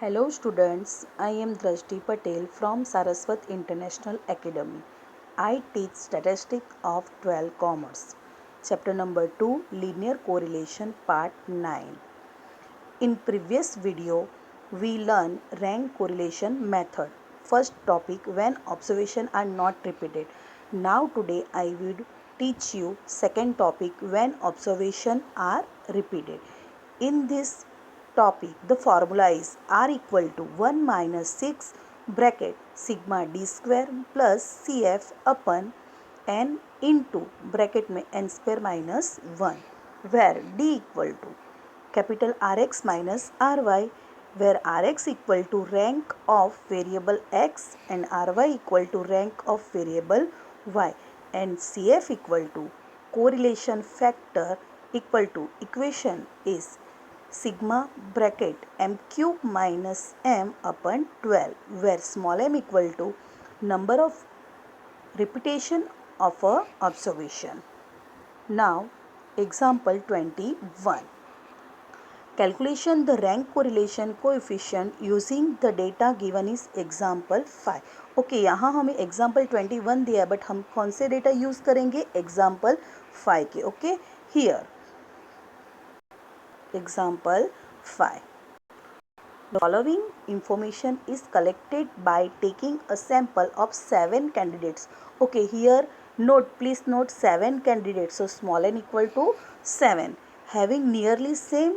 Hello students, I am Drashti Patel from Saraswat International Academy. I teach Statistics of 12 Commerce. Chapter number 2 Linear Correlation Part 9. In previous video, we learned rank correlation method. First topic when observations are not repeated. Now today I will teach you second topic when observations are repeated. In this topic the formula is R equal to 1 minus 6 bracket sigma d square plus CF upon n into bracket में n square minus 1 where d equal to capital Rx minus Ry where Rx equal to rank of variable x and Ry equal to rank of variable y and Cf equal to correlation factor equal to equation is sigma bracket m cube minus m upon 12 where small m equal to number of repetition of a observation. Now example 21. Calculation the rank correlation coefficient using the data given is example 5. Okay यहाँ हमें example 21 दिया है but हम कौन से data use करेंगे example 5 के. Okay here example 5. The following information is collected by taking a sample of 7 candidates. Okay, here note, please note 7 candidates. So small n equal to 7 having nearly same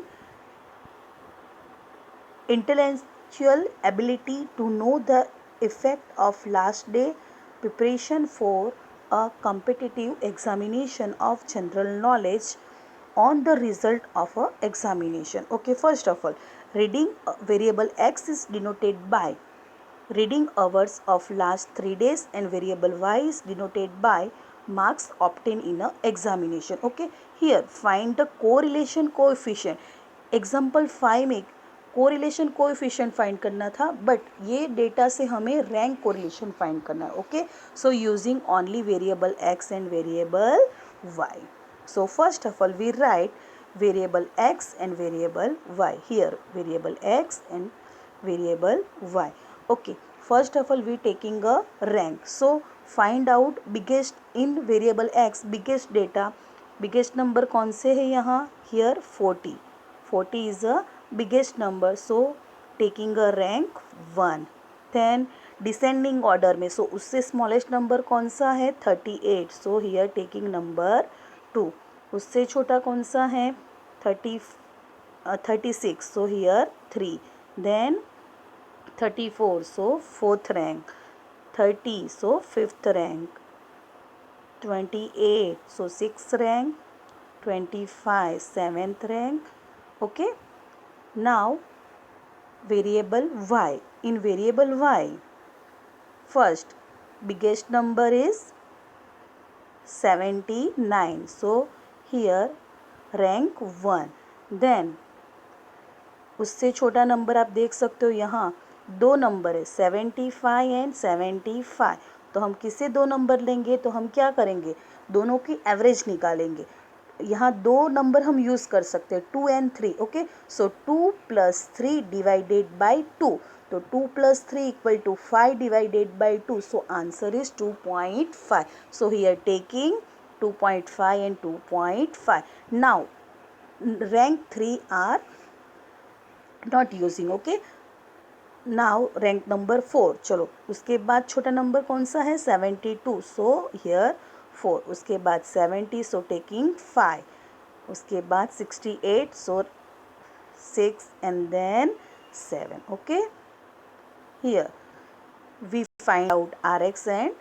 intellectual ability to know the effect of last day preparation for a competitive examination of general knowledge on the result of a examination. Okay, first of all, reading variable x is denoted by reading hours of last 3 days and variable y is denoted by marks obtained in a examination. Okay, here find the correlation coefficient. Example 5 में correlation coefficient find करना था but ये data से हमें rank correlation find करना है. Okay so using only variable X and variable Y. So first of all we write variable x and variable y. Here variable x and variable y. Okay, first of all we taking a rank. So find out biggest in variable x, biggest data, biggest number कौन से है यहाँ. Here 40. 40 is a biggest number. So taking a rank 1. Then descending order में so उससे smallest number कौन सा है 38. So here taking number 2. उससे छोटा कौन सा है 36. So here 3. Then 34. So 4th rank. 30. So 5th rank. 28. So 6th rank. 25. 7th rank. Okay. Now variable y. In variable y, first biggest number is 79. So here rank 1. Then उससे छोटा number आप देख सकते हो यहाँ दो नंबर है 75 and 75. तो हम किससे दो नंबर लेंगे तो हम क्या करेंगे दोनों की एवरेज निकालेंगे. यहाँ दो नंबर हम यूज़ कर सकते हैं 2 and 3. Okay so 2 + 3 divided by 2. तो 2 + 3 equal to 5 divided by 2. So answer is 2.5. So here taking 2.5 and 2.5. Now rank 3 are not using. Okay now rank number 4. चलो उसके बाद छोटा नंबर कौन सा है 72. So here 4. उसके बाद 70. So taking 5. उसके बाद 68. So 6 and then 7. Okay here we find out Rx and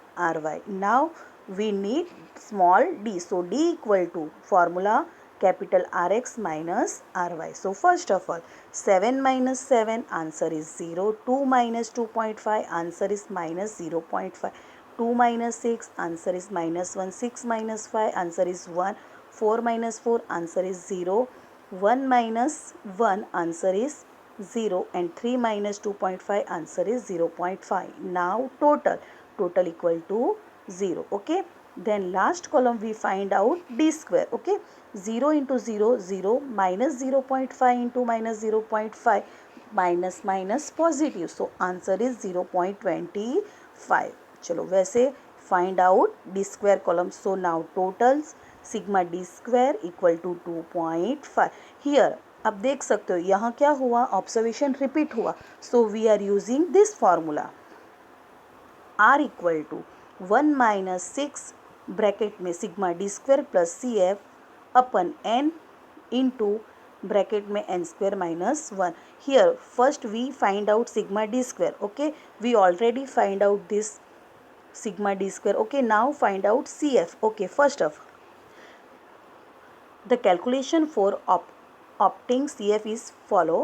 Ry. Now we need small d. So d equal to formula capital Rx minus Ry. So first of all 7 minus 7 answer is 0. 2 minus 2.5 answer is minus 0.5. 2 minus 6 answer is minus 1. 6 minus 5 answer is 1. 4 minus 4 answer is 0. 1 minus 1 answer is 0 and 3 minus 2.5 answer is 0.5. Now total equal to 0. Okay, then last column we find out d square. Okay, 0 into 0 0 minus 0.5 into minus 0.5 minus minus positive, so answer is 0.25. चलो वैसे find out D square column. So now totals sigma D square equal to 2.5. Here आप देख सकते हो यहाँ क्या हुआ, observation repeat हुआ. So we are using this formula r equal to 1 minus 6 bracket में sigma D square plus C F upon n into bracket में n square minus 1. Here first we find out sigma D square. Okay, we already find out this sigma d square. Okay, now find out CF. Okay, first of the calculation for obtaining CF is follow.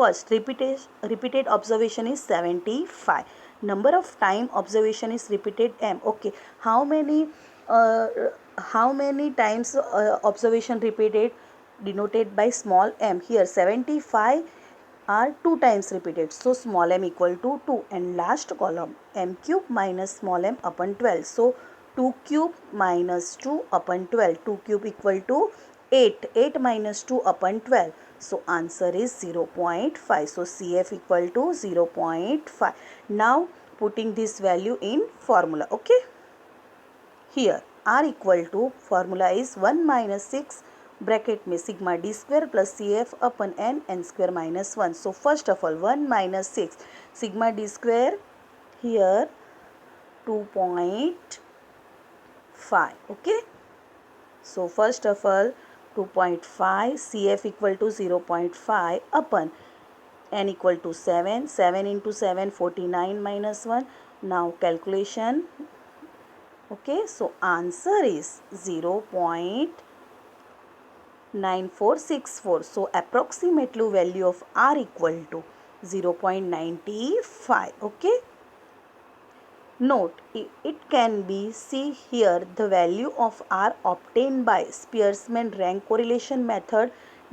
First, repeated observation is 75. Number of time observation is repeated m. Okay, uh, how many times observation repeated denoted by small m. Here 75 are 2 times repeated, so small m equal to 2. And last column m cube minus small m upon 12, so 2 cube minus 2 upon 12, 2 cube equal to 8, 8 minus 2 upon 12, so answer is 0.5. so CF equal to 0.5. now putting this value in formula. Okay, here R equal to formula is 1 minus 6 bracket में sigma D square plus C F upon N N square minus 1. So first of all 1 minus 6 sigma D square here 2.5. Okay, so first of all 2.5 C F equal to 0.5 upon N equal to 7, 7 into 7 49 minus 1. Now calculation. Okay, so answer is 0.9464. so approximately value of R equal to 0.95. okay, note it can be see here the value of R obtained by Spearman rank correlation method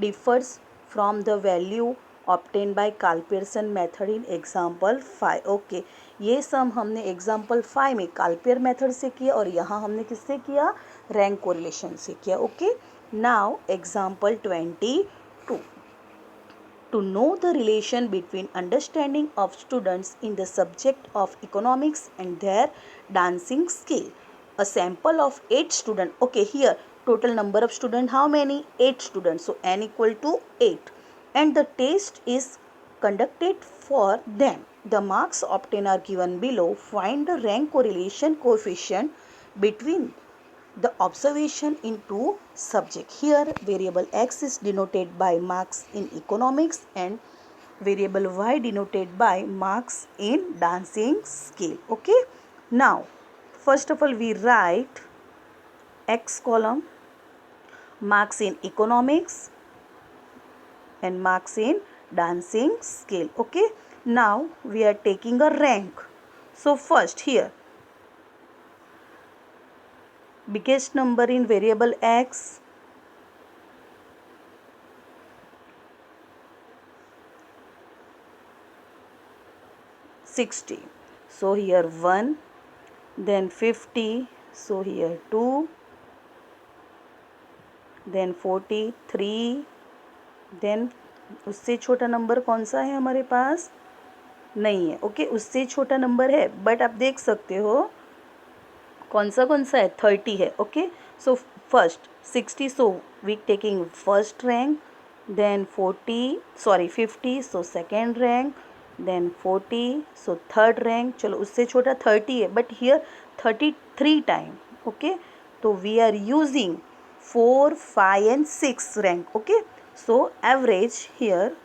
differs from the value obtained by Karl-Pearson method in example 5. okay, ये सम हमने example 5 में कार्लपियर method से किया और यहाँ हमने किससे किया, रैंक कोरिलेशन से किया. Okay, now example 22. to know the relation between understanding of students in the subject of economics and their dancing skill. A sample of 8 students. Okay, here total number of students how many, 8 students, so n equal to 8, and the test is conducted for them. The marks obtained are given below. Find the rank correlation coefficient between the observation in two subjects. Here variable x is denoted by marks in economics and variable y denoted by marks in dancing skill. Okay, now first of all we write x column marks in economics and marks in dancing skill. Okay, now we are taking a rank. So first here biggest number in variable x, $60, so here 1, then 50, so here 2, then 43, then उससे छोटा number कौन सा है हमारे पास, नहीं है. Okay, उससे छोटा नंबर है बट आप देख सकते हो कौन सा है, 30 है. Okay, so first 60, so we taking first rank, then 50, so second rank, then 40, so third rank. चलो उससे छोटा 30 है बट हियर 33 टाइम. ओके, तो we are using 4, 5 and 6 rank. Okay, so average here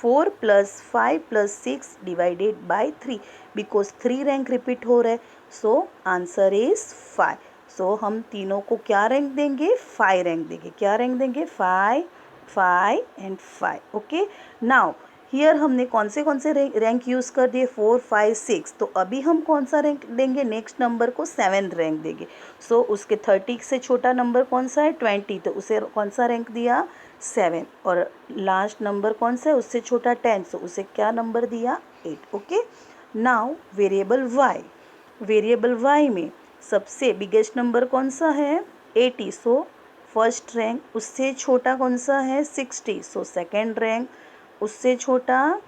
4 plus 5 plus 6 divided by 3 because 3 rank repeat हो रहा है. सो answer is 5. सो हम तीनों को क्या रैंक देंगे, 5 रैंक देंगे. क्या रैंक देंगे, 5, 5 and 5. ओके, नाउ हियर हमने कौन से रैंक यूज़ कर दिए, 4, 5, 6. तो अभी हम कौन सा रैंक देंगे, नेक्स्ट नंबर को 7 रैंक देंगे. सो उसके 30 से छोटा नंबर कौन सा है, 20, तो उसे कौन सा रैंक दिया, 7. और लास्ट नंबर कौन सा है, उससे छोटा 10, सो उसे क्या नंबर दिया, 8. ओके, नाउ वेरिएबल y में सबसे बिगेस्ट नंबर कौन सा है, 80, सो फर्स्ट रैंक. उससे छोटा कौन सा है, 60, सो सेकेंड रैंक. उससे छोटा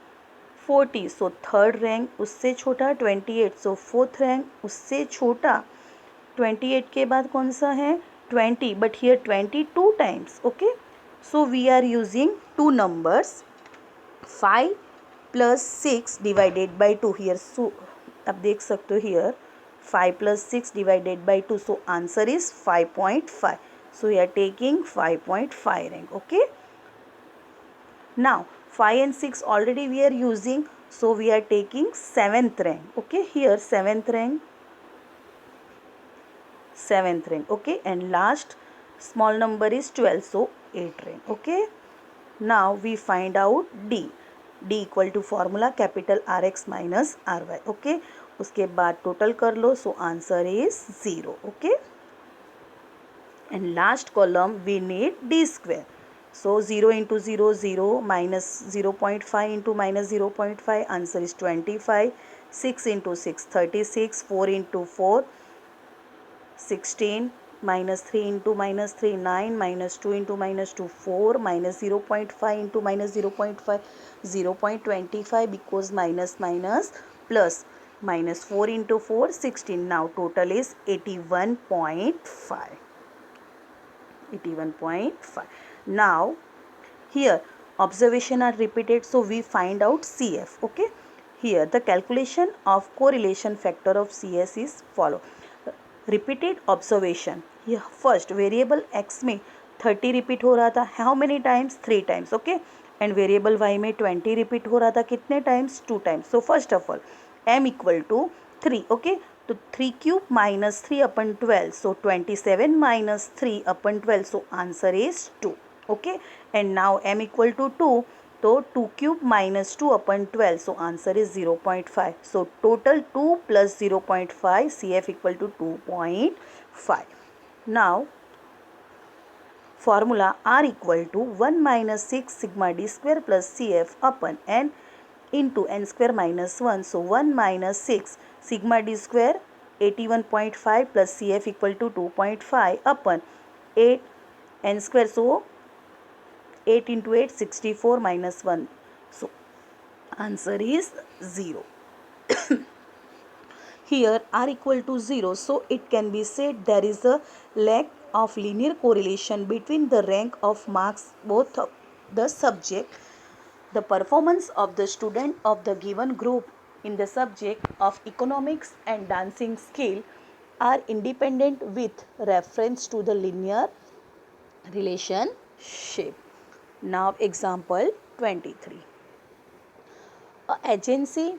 40, सो थर्ड रैंक, उससे छोटा 28, सो फोर्थ रैंक, उससे छोटा 28 के बाद कौन सा है 20, but here 22 times. Okay, so we are using two numbers 5 plus 6 divided by 2 here. So आप देख सकते हो here 5 plus 6 divided by 2, so answer is 5.5. So we are taking 5.5 rank. Okay, now 5 and 6 already we are using, so we are taking 7th rank. Okay, here 7th rank, 7th rank. Okay, and last small number is 12, so 8 rank. Okay, now we find out D. D equal to formula capital RX minus RY. Okay, उसके बाद total कर लो, so answer is 0. Okay, and last column we need d square. So 0 into 0 0 minus 0.5 into minus 0.5, answer is 25. 6 into 6 36, 4 into 4 16, minus 3 into minus 3 9, minus 2 into minus 2 4, minus 0.5 into minus 0.5 0.25, because minus minus plus, minus 4 into 4 16. Now total is 81.5. 81.5. Now here observation are repeated, so we find out CF. Okay, here the calculation of correlation factor of CS is follow. Repeated observation, ये first variable x में 30 repeat हो रहा था, how many times 3 times. Okay, and variable y में 20 repeat हो रहा था, कितने times 2 times. So first of all m equal to 3. Okay, तो 3 cube minus 3 upon 12, so 27 minus 3 upon 12, so answer is 2. Okay, and now m equal to 2, तो 2 cube minus 2 upon 12, so answer is 0.5. So total 2 plus 0.5, CF equal to 2.5. Now formula R equal to 1 minus 6 sigma D square plus CF upon n into n square minus 1, so 1 minus 6 sigma D square 81.5 plus CF equal to 2.5 upon 8 n square, so 8 into 8 64 minus 1, so answer is 0. Here R equal to 0, so it can be said there is a lack of linear correlation between the rank of marks both of the subject. The performance of the student of the given group in the subject of economics and dancing skill are independent with reference to the linear relationship. Now example 23. A agency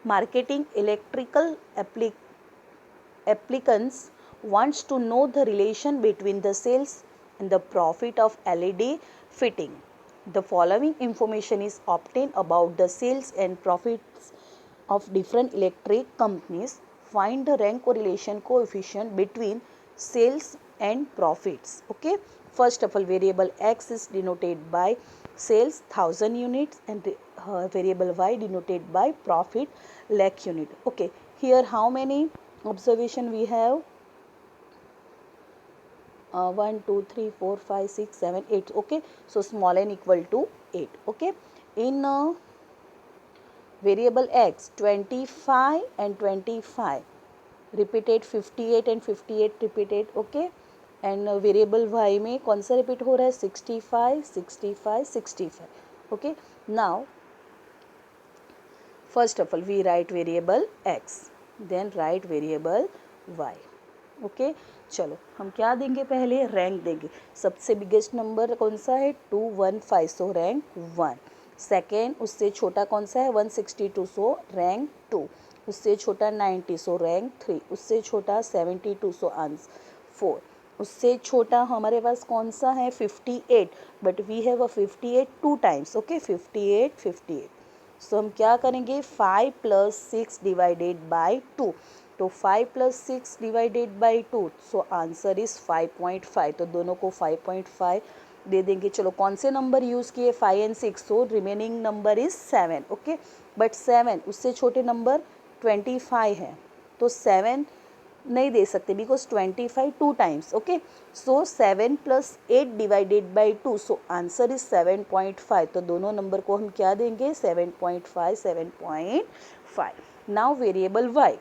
marketing electrical applicants wants to know the relation between the sales and the profit of LED fitting. The following information is obtained about the sales and profits of different electric companies. Find the rank correlation coefficient between sales and profits. Okay, first of all variable x is denoted by sales 1000 units and variable y denoted by profit lakh unit. Okay, here how many observation we have? 1 2 3 4 5 6 7 8. Okay, so small n equal to 8. Okay, in variable x 25 and 25 repeated, 58 and 58 repeated. Okay, and variable y में कौन सा repeat हो रहा है 65 65 65. Okay, now first of all we write variable x, then write variable y. Okay, चलो हम क्या देंगे, पहले रैंक देंगे. सबसे बिगेस्ट नंबर कौन सा है 215, सो रैंक 1. सेकेंड उससे छोटा कौन सा है 162, सो रैंक 2. उससे छोटा 90, सो रैंक 3. उससे छोटा 72, सो आंसर 4. उससे छोटा हमारे पास कौन सा है 58, but we have a 58 two times. Okay, 58 58. So हम क्या करेंगे 5 + 6 डिवाइडेड बाई 2. तो 5 + 6 divided by 2, so answer is 5.5. तो दोनों को 5.5 दे देंगे. चलो कौन से नंबर यूज़ किए 5 and 6, so remaining number is 7. Okay, but 7 उससे छोटे नंबर 25 है, तो 7 नहीं दे सकते because 25 to times. Okay, so 7 + 8 divided by 2, so answer is 7.5. तो दोनों नंबर को हम क्या देंगे? 7.5, 7.5. Now variable y.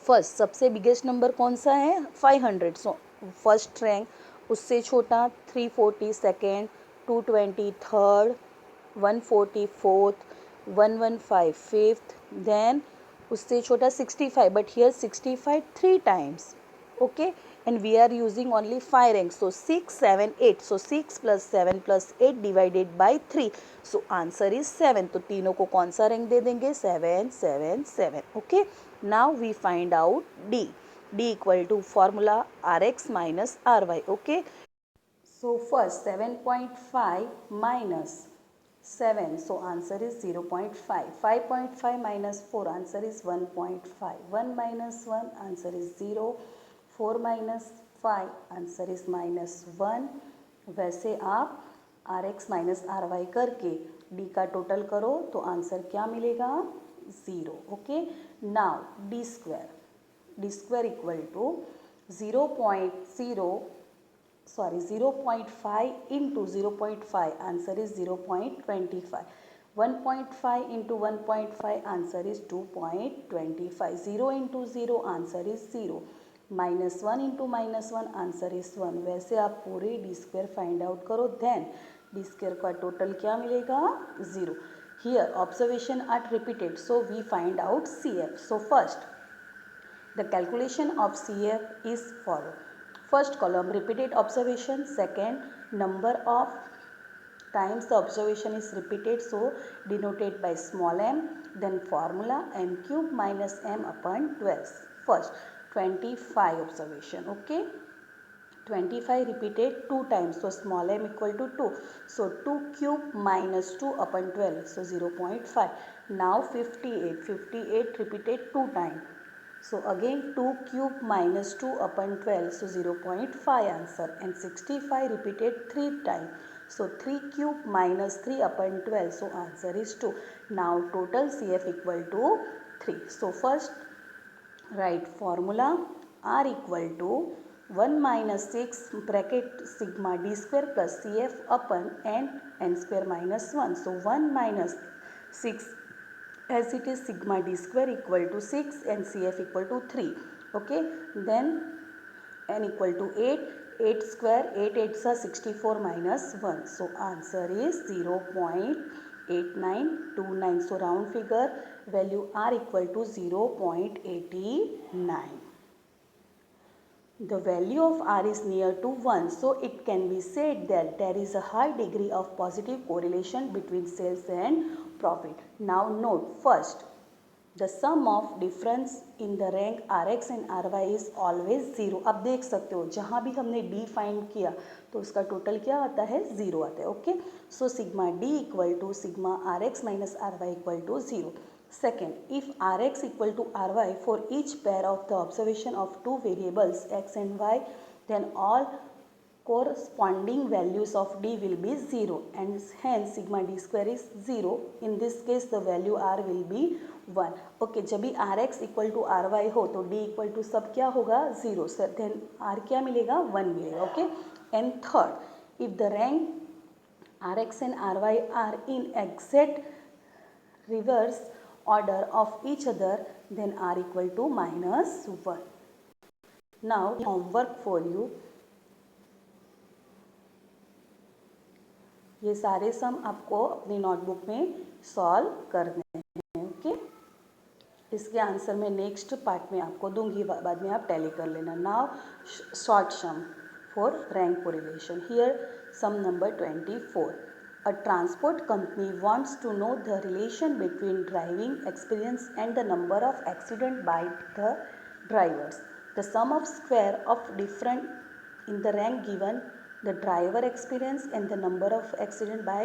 फर्स्ट सबसे बिगेस्ट नंबर कौन सा है? 500. सो फर्स्ट रैंक, उससे छोटा 340 second, 220 third, 140 fourth, 115 fifth, then उससे छोटा 65, but here 65 3 times. Okay, and we are using only 5 ranks, so 6 7 8, so 6 + 7 + 8 divided by 3, so answer is 7. तो तीनों को कौन सा रैंक दे देंगे? 7 7 7. Okay, now we find out d. d equal to formula rx minus ry. Okay, so first 7.5 minus 7, so answer is 0.5. 5.5 minus 4, answer is 1.5. 1 minus 1, answer is 0. 4 minus 5, answer is -1. वैसे आप rx minus ry करके d का total करो तो answer क्या मिलेगा? 0. Okay, now d square equal to 0.5 into 0.5, answer is 0.25. 1.5 into 1.5, answer is 2.25. 0 into 0, answer is 0. -1 into -1, answer is 1. वैसे आप पूरे d स्क्वायर फाइंड आउट करो, देन d स्क्वायर का टोटल क्या मिलेगा? 0. Here observation are repeated, so we find out CF. So first the calculation of CF is follow. First column repeated observation, second number of times the observation is repeated, so denoted by small m, then formula m cube minus m upon 12. First 25 observation. Okay, 25 repeated 2 times, so small m equal to 2, so 2 cube minus 2 upon 12, so 0.5. Now 58 repeated 2 times, so again 2 cube minus 2 upon 12, so 0.5 answer. And 65 repeated 3 times, so 3 cube minus 3 upon 12, so answer is 2. Now total CF equal to 3. So first write formula R equal to 1 minus 6 bracket sigma d square plus CF upon n square minus 1. So 1 minus 6, as it is sigma d square equal to 6 and CF equal to 3. Okay, then n equal to 8. 8 square, 8 8s are 64 minus 1. So answer is 0.8929. So round figure value R equal to 0.89. The value of R is near to 1, so it can be said that there is a high degree of positive correlation between sales and profit. Now note first, the sum of difference in the rank Rx and Ry is always 0. अब देख सकते हो जहाँ भी हमने D find किया तो उसका टोटल क्या आता है? 0 आता है. Okay, so sigma D equal to sigma Rx minus Ry equal to 0. Second, if Rx equal to Ry for each pair of the observation of two variables x and y, then all corresponding values of D will be 0 and hence sigma D square is 0. In this case the value R will be 1. Okay, जब भी Rx equal to Ry हो तो D equal to सब क्या होगा? 0. So then R क्या मिलेगा? 1 मिलेगा. Okay, and third, if the rank Rx and Ry are in exact reverse order of each other, then R equal to -1. Now homework for you. ये सारे सम आपको अपनी नोटबुक में सॉल्व करने हैं. ओके, इसके आंसर मैं नेक्स्ट पार्ट में आपको दूंगी, बाद में आप टैली कर लेना. Now short sum for rank correlation. Here sum number 24. A transport company wants to know the relation between driving experience and the number of accidents by the drivers. The sum of square of different in the rank given the driver experience and the number of accident by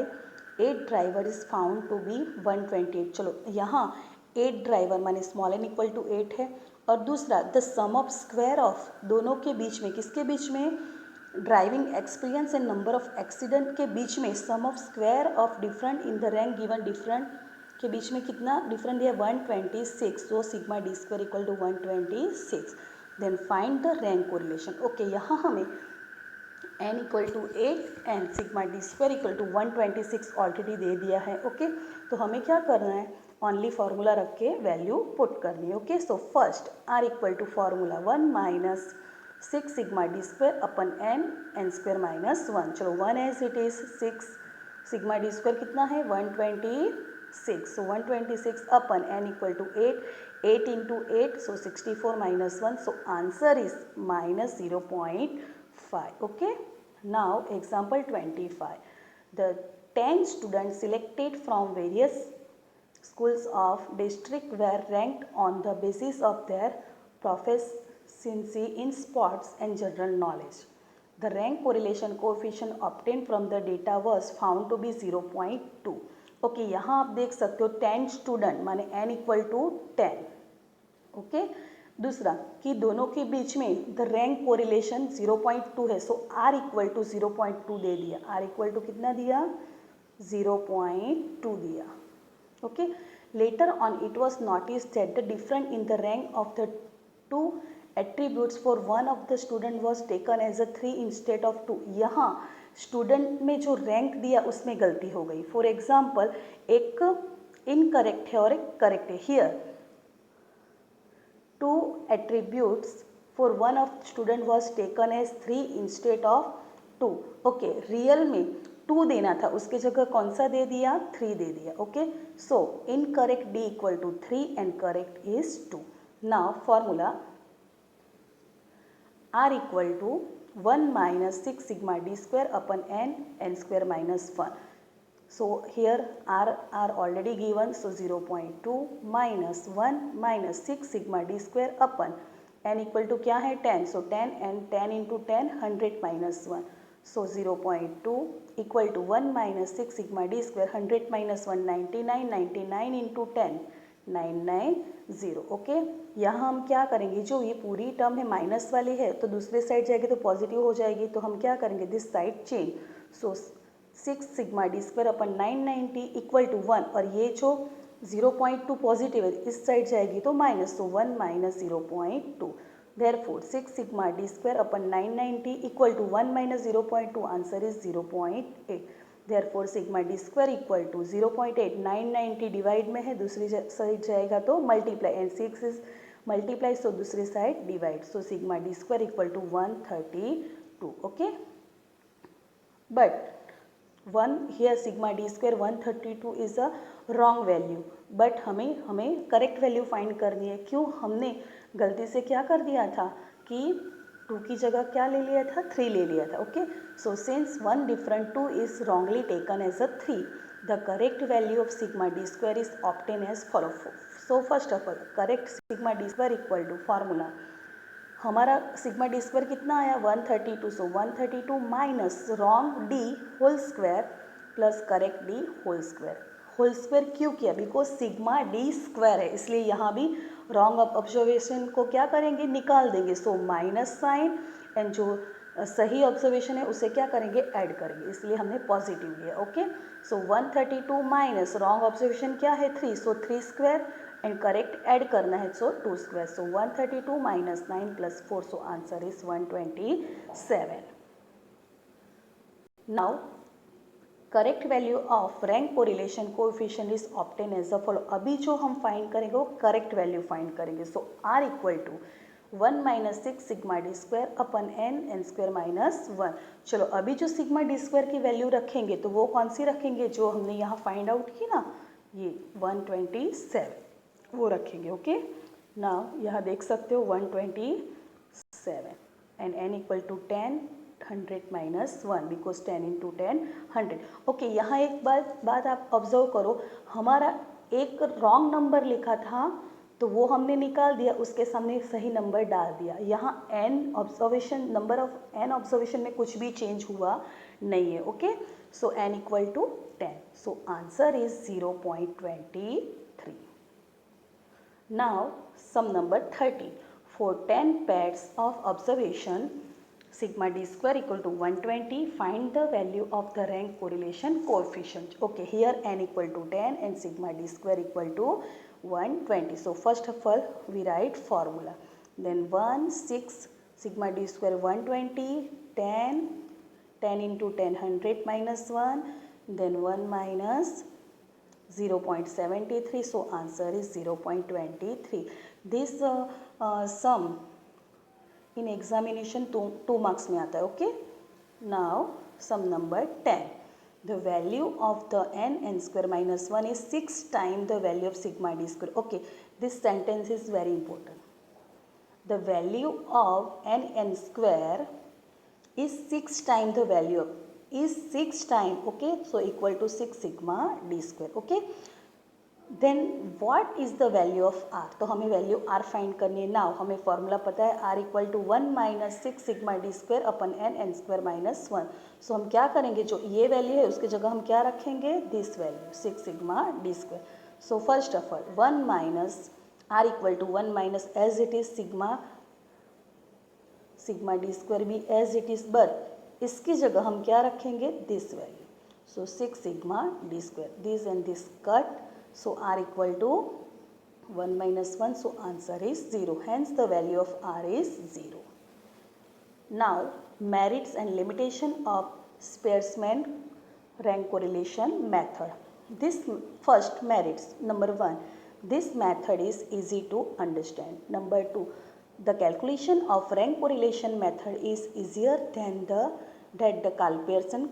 8 driver is found to be 128. चलो यहाँ 8 driver माने small m equal to 8 है, और दूसरा the sum of square of दोनों के बीच में, किसके बीच में? Driving experience and number of accident के बीच में sum of square of different in the rank given different के बीच में कितना डिफरेंट है? 126. So sigma D square equal to 126. Then find the rank correlation. Okay, यहाँ हमें n equal to 8 and sigma D square equal to 126 already दे दिया है। Okay, तो हमें क्या करना है, ओनली फार्मूला रख के वैल्यू पुट करनी है। Okay, so first r equal to formula 1 minus 6 sigma D square upon n square minus 1। चलो 1 as it is, 6 sigma D square कितना है 126, so 126 upon n equal to 8 into 8 so 64 minus 1, so answer is minus 0.5. Okay, now example 25. The 10 students selected from various schools of district were ranked on the basis of their proficiency in sports and general knowledge. The rank correlation coefficient obtained from the data was found to be 0.2. Okay, यहाँ आप देख सकते हो 10 student माने n equal to 10. Okay, दूसरा कि दोनों के बीच में द रैंक कोरिलेशन 0.2 है, सो r इक्वल टू 0.2 दे दिया। r इक्वल टू कितना दिया 0.2 दिया। Okay, later on it was notice that the different in the rank of the two attributes for one of the student was taken as a 3 instead of 2। यहाँ student में जो rank दिया उसमें गलती हो गई। फॉर एग्जाम्पल, एक incorrect है और एक करेक्ट है। Here 2 attributes for one of student was taken as 3 instead of 2. Okay, real में 2 देना था, उसके जगह कौन सा दे दिया 3 दे दिया। Okay, so incorrect d equal to 3 and correct is 2। Now formula r equal to 1 minus 6 sigma D square upon n square minus 1। So here r are already given, so 0.2 minus 1 minus 6 sigma d square upon n equal to क्या है 10, so 10 and 10 into 10 100 minus 1, so 0.2 equal to 1 minus 6 sigma d square 100 minus 1 99, 99 into 10 990। Okay, यहाँ हम क्या करेंगे, जो ये पूरी term है माइनस वाली है तो दूसरे साइड जाएगी तो पॉजिटिव हो जाएगी, तो हम क्या करेंगे this side change, so 6 sigma D square upon 990 equal to 1, और ये जो 0.2 पॉजिटिव है इस साइड जाएगी तो माइनस, तो 1 minus 0.2। Therefore 6 sigma D square upon 990 equal to 1 minus 0.2, answer is 0.8। Therefore sigma D square equal to 0.8, 990 divide में है, दूसरी साइड जाएगा तो multiply, and 6 is multiply, so दूसरी side divide, so sigma D square equal to 132। Okay, but 1 here sigma d square 132 is a wrong value, but हमें correct value find करनी है। क्यों, हमने गलती से क्या कर दिया था कि 2 की जगह क्या ले लिया था 3 ले लिया था। Okay, so since 1 different 2 is wrongly taken as a 3, the correct value of sigma D square is obtain as follow. So first of all correct sigma D square equal to formula हमारा sigma D square कितना आया 132, so 132 minus wrong D whole square plus correct D whole square. Whole square क्यों किया, because sigma D square है, इसलिए यहाँ भी wrong observation को क्या करेंगे निकाल देंगे, सो माइनस साइन, एंड जो सही ऑब्जर्वेशन है उसे क्या करेंगे ऐड करेंगे, इसलिए हमने पॉजिटिव लिया। Okay, so 132 minus wrong observation क्या है 3, so 3 square, and correct add करना है so 2 square, so 132 minus 9 plus 4, so answer is 127। Now correct value of rank correlation coefficient is obtain as a follow. अभी जो हम find करेंगे वो correct value find करेंगे, so r equal to 1 minus 6 sigma D square upon n square minus 1। चलो अभी जो sigma D square की वैल्यू रखेंगे तो वो कौन सी रखेंगे, जो हमने यहाँ फाइंड आउट की ना ये 127 वो रखेंगे। ओके, नाउ यहाँ देख सकते हो 127 and n equal to 10 100 minus 1, because 10 into 10 100। Okay, यहाँ एक बात आप ऑब्जर्व करो, हमारा एक रॉन्ग नंबर लिखा था तो वो हमने निकाल दिया, उसके सामने सही नंबर डाल दिया। यहाँ n observation number of n observation में कुछ भी चेंज हुआ नहीं है। Okay, so n equal to 10, so answer is 0.23। Now sum number 30. For 10 pairs of observation, sigma d square equal to 120, find the value of the rank correlation coefficient. Okay, here n equal to 10 and sigma d square equal to 120. So first of all we write formula. then 1 6 sigma d square 120 10 10 into 10 100 minus 1 then 1 minus 0.73 so answer is 0.23 this sum in examination 2 marks में आता है okay now sum number 10 the value of the n square minus 1 is 6 times the value of sigma d square okay this sentence is very important the value of n square is 6 times the value of is 6 times okay so equal to 6 sigma d square okay then what is the value of r तो हमें value r find करनी है now हमें formula पता है r equal to 1 minus 6 sigma D square upon n square minus 1 so हम क्या करेंगे जो ये वैल्यू है उसकी जगह हम क्या रखेंगे this value 6 sigma D square so first of all 1 minus r equal to 1 minus as it is sigma D square भी एज इट इज बट इसकी जगह हम क्या रखेंगे this value so 6 sigma D square this and this cut so r equal to 1 minus 1 so answer is 0 hence the value of r is 0 now merits and limitation of Spearman rank correlation method this first merits number 1 this method is easy to understand number 2 the calculation of rank correlation method is easier than the Karl-Pearson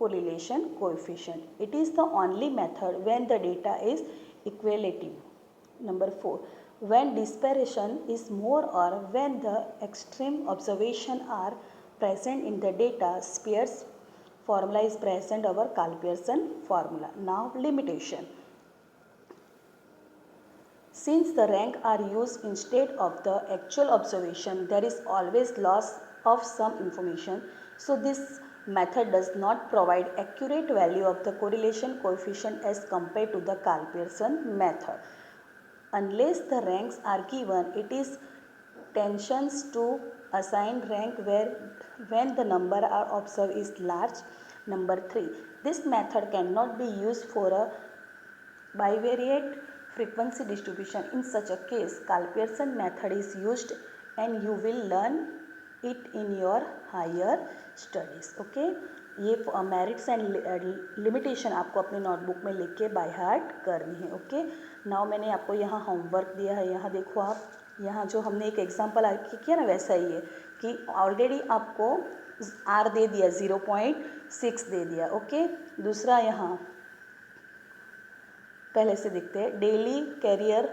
correlation coefficient. It is the only method when the data is equalative. Number 4. When dispersion is more or when the extreme observation are present in the data, Spear's formula is present our Karl-Pearson formula. Now limitation. Since the rank are used instead of the actual observation, there is always loss of some information. So this method does not provide accurate value of the correlation coefficient as compared to the Karl-Pearson method. Unless the ranks are given, it is tensions to assign rank when the number are observed is large. Number 3. This method cannot be used for a bivariate frequency distribution. In such a case, Karl-Pearson method is used and you will learn it in your higher studies okay ये merits and limitation आपको अपने notebook में लिख के by heart करनी है okay now मैंने आपको यहाँ होमवर्क दिया है यहाँ देखो आप यहाँ जो हमने एक एग्जांपल किया ना वैसा ही है कि ऑलरेडी आपको आर दे दिया 0.6 दे दिया ओके दूसरा यहाँ पहले से देखते हैं daily carrier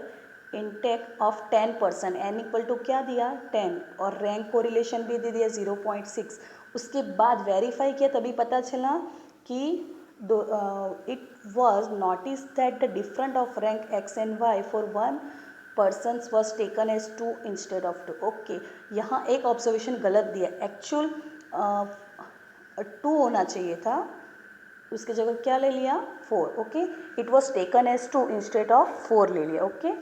intake of 10% N equal to क्या दिया 10 और रैंक कोरिलेशन भी दे दिया 0.6 उसके बाद वेरीफाई किया तभी पता चला कि it was notice that the different of rank X and Y for one person was taken as 2 instead of 2 okay यहाँ एक ऑब्जर्वेशन गलत दिया एक्चुअल 2 होना चाहिए था उसकी जगह क्या ले लिया 4 okay it was taken as 2 instead of 4 ले लिया ओके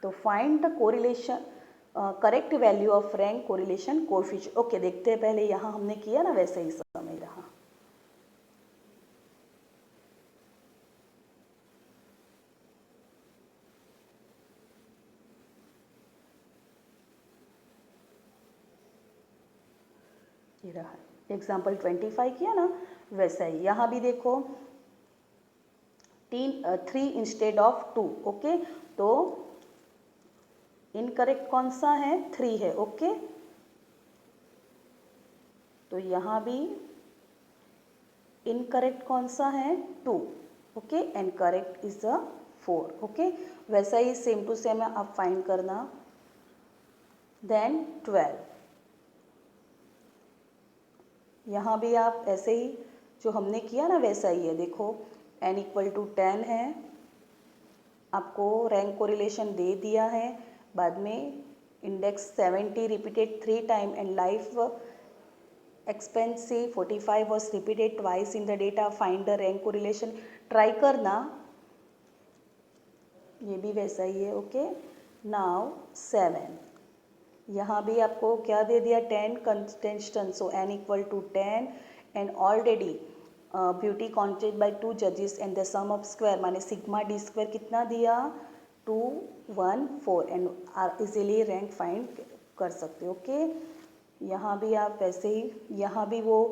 तो find the correlation correct value of rank correlation coefficient okay देखते हैं पहले यहाँ हमने किया ना वैसे ही समय रहा ये रहा एग्जाम्पल 25 किया ना वैसा ही यहाँ भी देखो 3 इंस्टेड ऑफ 2 ओके तो इनकरेक्ट कौन सा है 3 है ओके तो यहाँ भी इनकरेक्ट कौन सा है 2 okay and correct is the 4 okay वैसा ही सेम टू सेम है आप फाइंड करना देन 12 यहाँ भी आप ऐसे ही जो हमने किया ना वैसा ही है देखो n इक्वल टू 10 है आपको रैंक कोरिलेशन दे दिया है बाद में index 70 repeated 3 time and life एक्सपेंसी 45 was repeated twice in the data find the rank correlation try करना ये भी वैसा ही है ओके नाउ 7 यहाँ भी आपको क्या दे दिया 10 constant so n equal to 10 and already beauty counted by 2 जजेस and the sum of square माने सिग्मा डी स्क्वायर कितना दिया 214 एंड इजीली रैंक फाइंड कर सकते हो। ओके, यहाँ भी आप वैसे ही, यहाँ भी वो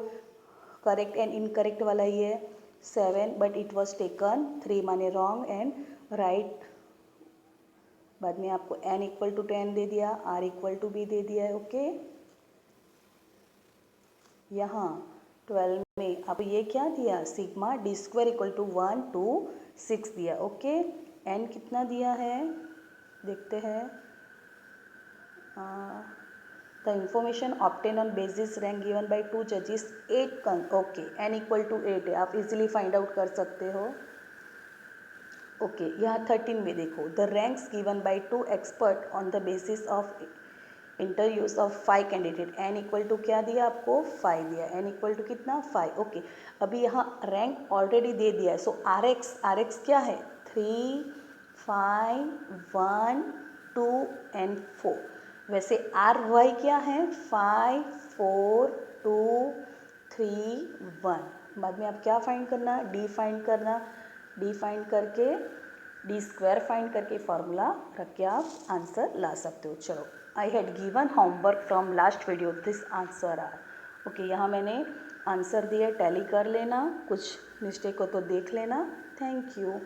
करेक्ट एंड इनकरेक्ट वाला ही है 7 बट इट वॉज टेकन 3 माने रॉन्ग एंड राइट। बाद में आपको n इक्वल टू 10 दे दिया, r इक्वल टू b दे दिया है। ओके, यहाँ 12 में आपको ये क्या दिया, sigma d square equal to 1 to 6 दिया। ओके, n कितना दिया है देखते हैं। The information obtain on basis rank given by 2 जजेस 8 ओके, n इक्वल टू 8 है, आप इजीली फाइंड आउट कर सकते हो। ओके, यहाँ 13 में देखो, the ranks given by 2 expert on the basis of interviews of 5 candidate, n equal to क्या दिया आपको 5 दिया, n इक्वल टू कितना 5। ओके, अभी यहाँ रैंक ऑलरेडी दे दिया है, सो आर एक्स क्या है 3 5 1 2 एंड 4। वैसे आर वाई क्या है 5 4 2 3 1। बाद में आप क्या फाइंड करना, डी फाइंड करना, डी फाइंड करके डी स्क्वायर फाइंड करके फार्मूला रख के आप आंसर ला सकते हो। चलो, I had given homework from last video, this answer are okay. यहाँ मैंने आंसर दिए, टैली कर लेना, कुछ मिस्टेक हो तो देख लेना। Thank you.